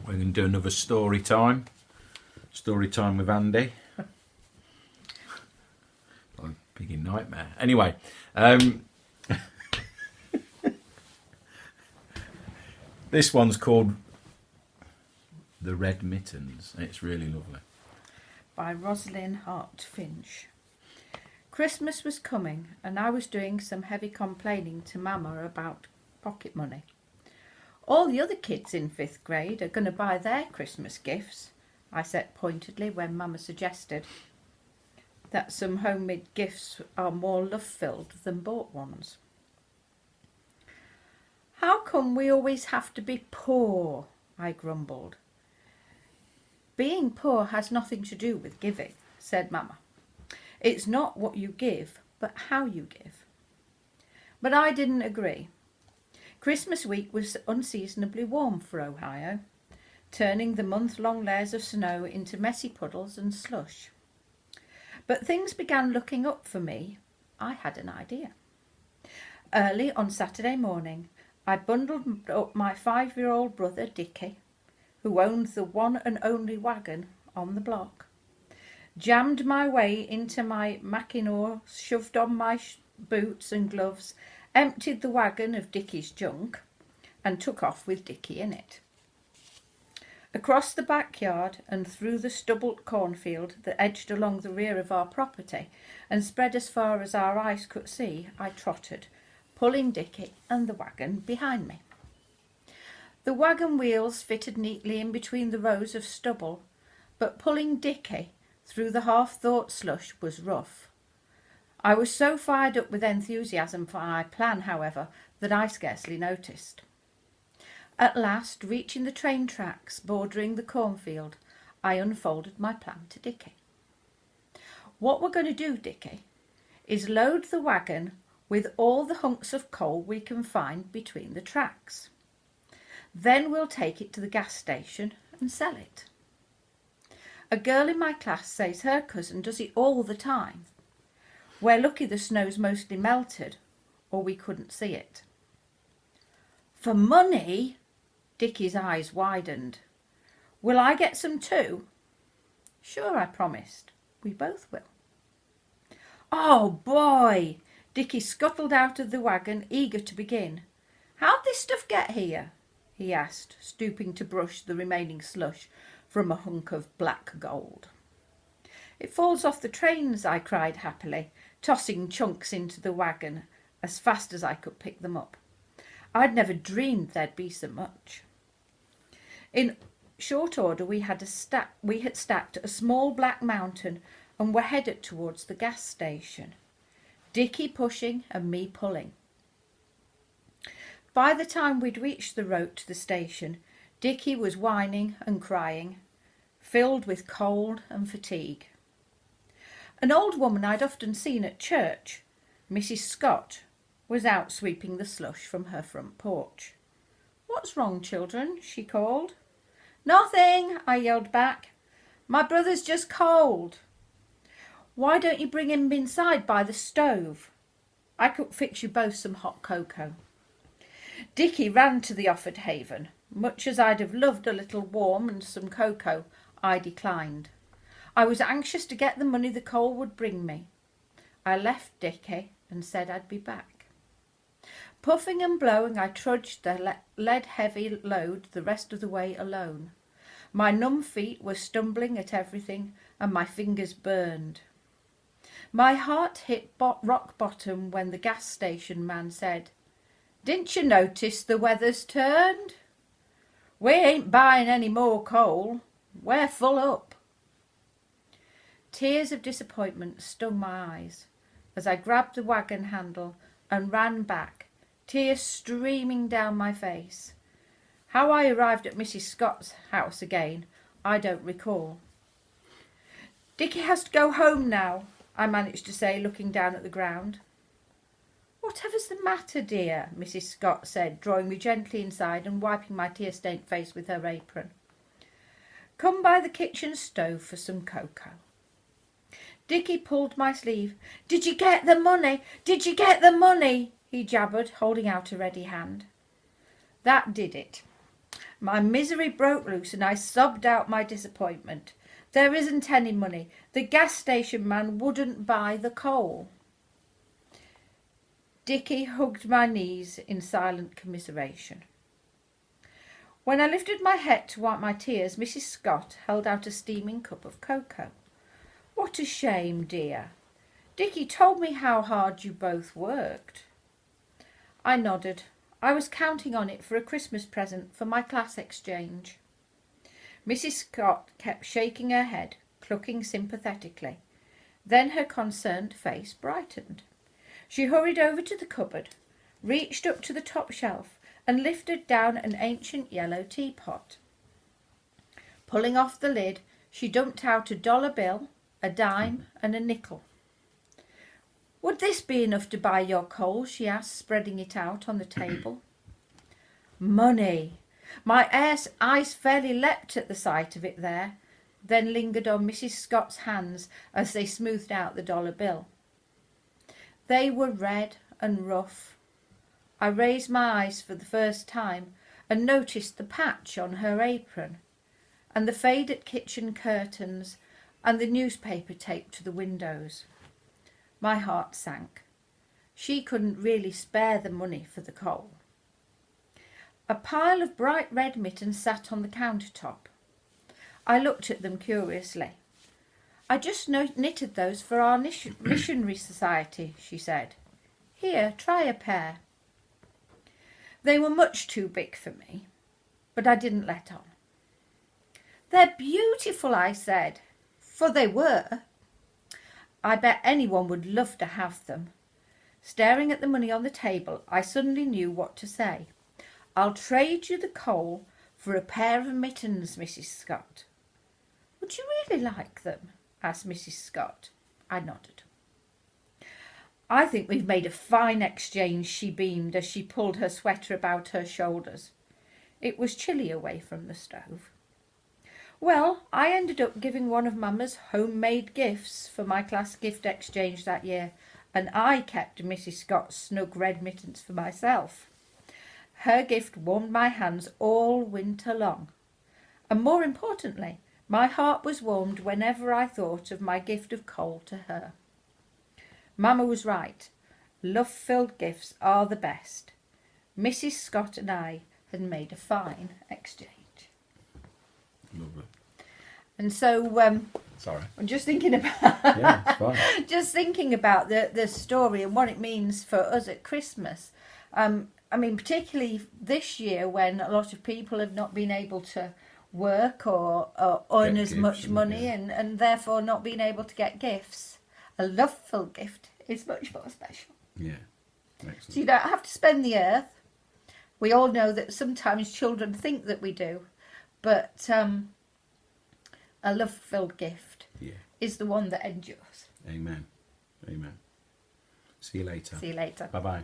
We're going to do another story time. Story time with Andy. Big nightmare. Anyway, this one's called The Red Mittens. It's really lovely. By Rosalind Hart Finch. Christmas was coming and I was doing some heavy complaining to Mama about pocket money. All the other kids in 5th grade are going to buy their Christmas gifts, I said pointedly when Mama suggested that some homemade gifts are more love-filled than bought ones. How come we always have to be poor? I grumbled. Being poor has nothing to do with giving, said Mama. It's not what you give, but how you give. But I didn't agree. Christmas week was unseasonably warm for Ohio, turning the month-long layers of snow into messy puddles and slush. But things began looking up for me. I had an idea. Early on Saturday morning, I bundled up my 5-year-old brother Dickie, who owned the one and only wagon on the block, jammed my way into my Mackinaw, shoved on my boots and gloves, emptied the wagon of Dickie's junk, and took off with Dickie in it. Across the backyard and through the stubbled cornfield that edged along the rear of our property and spread as far as our eyes could see, I trotted, pulling Dickie and the wagon behind me. The wagon wheels fitted neatly in between the rows of stubble, but pulling Dickie through the half-thawed slush was rough. I was so fired up with enthusiasm for my plan, however, that I scarcely noticed. At last, reaching the train tracks bordering the cornfield, I unfolded my plan to Dickie. What we're going to do, Dickie, is load the wagon with all the hunks of coal we can find between the tracks. Then we'll take it to the gas station and sell it. A girl in my class says her cousin does it all the time. We're lucky the snow's mostly melted, or we couldn't see it. For money? Dickie's eyes widened. Will I get some too? Sure, I promised. We both will. Oh boy! Dickie scuttled out of the wagon, eager to begin. How'd this stuff get here? He asked, stooping to brush the remaining slush from a hunk of black gold. It falls off the trains, I cried happily, tossing chunks into the wagon as fast as I could pick them up. I'd never dreamed there'd be so much. In short order, we had stacked a small black mountain and were headed towards the gas station, Dickie pushing and me pulling. By the time we'd reached the road to the station, Dickie was whining and crying, filled with cold and fatigue. An old woman I'd often seen at church, Mrs. Scott, was out sweeping the slush from her front porch. What's wrong, children? She called. Nothing, I yelled back. My brother's just cold. Why don't you bring him inside by the stove? I could fix you both some hot cocoa. Dickie ran to the offered haven. Much as I'd have loved a little warm and some cocoa, I declined. I was anxious to get the money the coal would bring me. I left Dickie and said I'd be back. Puffing and blowing, I trudged the lead-heavy load the rest of the way alone. My numb feet were stumbling at everything and my fingers burned. My heart hit rock bottom when the gas station man said, "Didn't you notice the weather's turned? We ain't buying any more coal. We're full up." Tears of disappointment stung my eyes as I grabbed the wagon handle and ran back, tears streaming down my face. How I arrived at Mrs. Scott's house again, I don't recall. "Dickie has to go home now," I managed to say, looking down at the ground. "Whatever's the matter, dear?" Mrs. Scott said, drawing me gently inside and wiping my tear-stained face with her apron. "Come by the kitchen stove for some cocoa." Dickie pulled my sleeve. "Did you get the money? Did you get the money?" he jabbered, holding out a ready hand. That did it. My misery broke loose and I sobbed out my disappointment. There isn't any money. The gas station man wouldn't buy the coal. Dickie hugged my knees in silent commiseration. When I lifted my head to wipe my tears, Mrs. Scott held out a steaming cup of cocoa. What a shame, dear. Dickie told me how hard you both worked. I nodded. I was counting on it for a Christmas present for my class exchange. Mrs. Scott kept shaking her head, clucking sympathetically. Then her concerned face brightened. She hurried over to the cupboard, reached up to the top shelf, and lifted down an ancient yellow teapot. Pulling off the lid, she dumped out a dollar bill, a dime, and a nickel. Would this be enough to buy your coal? She asked, spreading it out on the table. Money! My eyes fairly leapt at the sight of it there, then lingered on Mrs. Scott's hands as they smoothed out the dollar bill. They were red and rough. I raised my eyes for the first time and noticed the patch on her apron, and the faded kitchen curtains, and the newspaper taped to the windows. My heart sank. She couldn't really spare the money for the coal. A pile of bright red mittens sat on the countertop. I looked at them curiously. I just knitted those for our missionary society, she said. Here, try a pair. They were much too big for me, but I didn't let on. They're beautiful, I said, for they were. I bet anyone would love to have them. Staring at the money on the table, I suddenly knew what to say. I'll trade you the coal for a pair of mittens, Mrs. Scott. Would you really like them? Asked Mrs. Scott. I nodded. I think we've made a fine exchange, she beamed as she pulled her sweater about her shoulders. It was chilly away from the stove. Well, I ended up giving one of Mamma's homemade gifts for my class gift exchange that year, and I kept Mrs. Scott's snug red mittens for myself. Her gift warmed my hands all winter long, and more importantly, my heart was warmed whenever I thought of my gift of coal to her. Mamma was right. Love-filled gifts are the best. Mrs. Scott and I had made a fine exchange. Lovely. And so Sorry. I'm just thinking about Yeah, it's fine. just thinking about the story and what it means for us at Christmas. I mean, particularly this year when a lot of people have not been able to work or earn Get as gifts much and, money yeah. and therefore not being able to get gifts. A love-filled gift is much more special. Yeah. So Excellent. you don't have to spend the earth. We all know that sometimes children think that we do, but a love-filled gift Yeah. is the one that endures. Amen. Amen. See you later. See you later. Bye-bye.